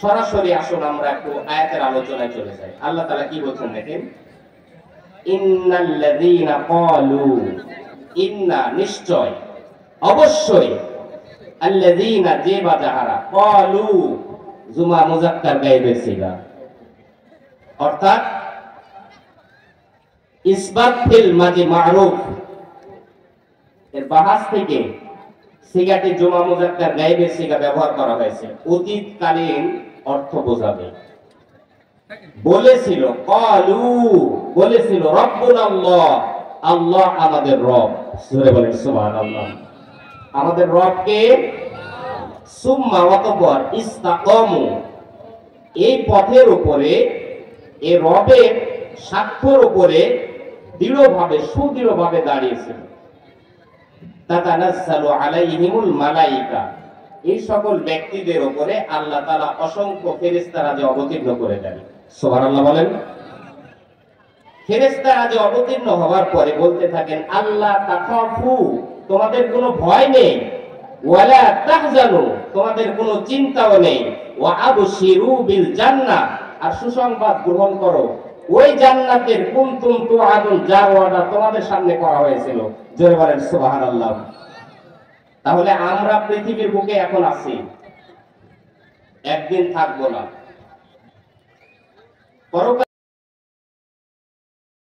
সরাসরি আসুন আমরা একটু আয়াতের আলোচনায় চলে যাই। আল্লাহ তাআলা কি বলছেন দেখেন, ইন্নাল্লাযীনা ক্বালু, ইন্না নিশ্চয়, অবশ্যই, আল্লাযীনা যে বা যাহারা, ক্বালু জুমা মুযাক্কার গায়েবের সিগা, অর্থাৎ ইসবাত ফিল মাজি মারুফ এর বাহাস থেকে সিগাটি জুমা মুযাক্কার গায়েবের সিগা ব্যবহার করা হয়েছে, অতীতকালীন অর্থ বোঝাবে। বলেছিল ক্বালু, বলেছিল রব্বুনাল্লাহ, আল্লাহ আমাদের রব। সূরা বলেন সুবহানাল্লাহ। আমাদের রব কে? সুম্মা ওয়াতপর ইস্তাকামু, এই পথের উপরে, এই রবের সাক্ষ্যের উপরে দৃঢ়ভাবে সুদৃঢ়ভাবে দাঁড়িয়েছিল। তাতানাজ্জালু আলাইহিমুল মালাইকা, এই সকল ব্যক্তিদের উপরে আল্লাহ তাআলা অসংখ্য ফেরেশতারা যে অবতীর্ণ করে দেন। সুবহানাল্লাহ বলেন। ফেরেশতারা যে অবতীর্ণ হওয়ার পরে বলতে থাকেন, আল্লাহ তাখাফু, তোমাদের কোনো ভয় নেই, ওয়ালা তাহজানু, তোমাদের কোনো চিন্তাও নেই, ওয়া আবশিরু বিল জান্নাহ, আর সুসংবাদ গ্রহণ করো ওই জান্নাতের কুনতুম তুআদুন, যার ওয়াদা তোমাদের সামনে করা হয়েছিল। জোরে বলেন সুবহানাল্লাহ। তাহলে আমরা পৃথিবীর বুকে এখন আছি, একদিন থাকবো না। পরকালে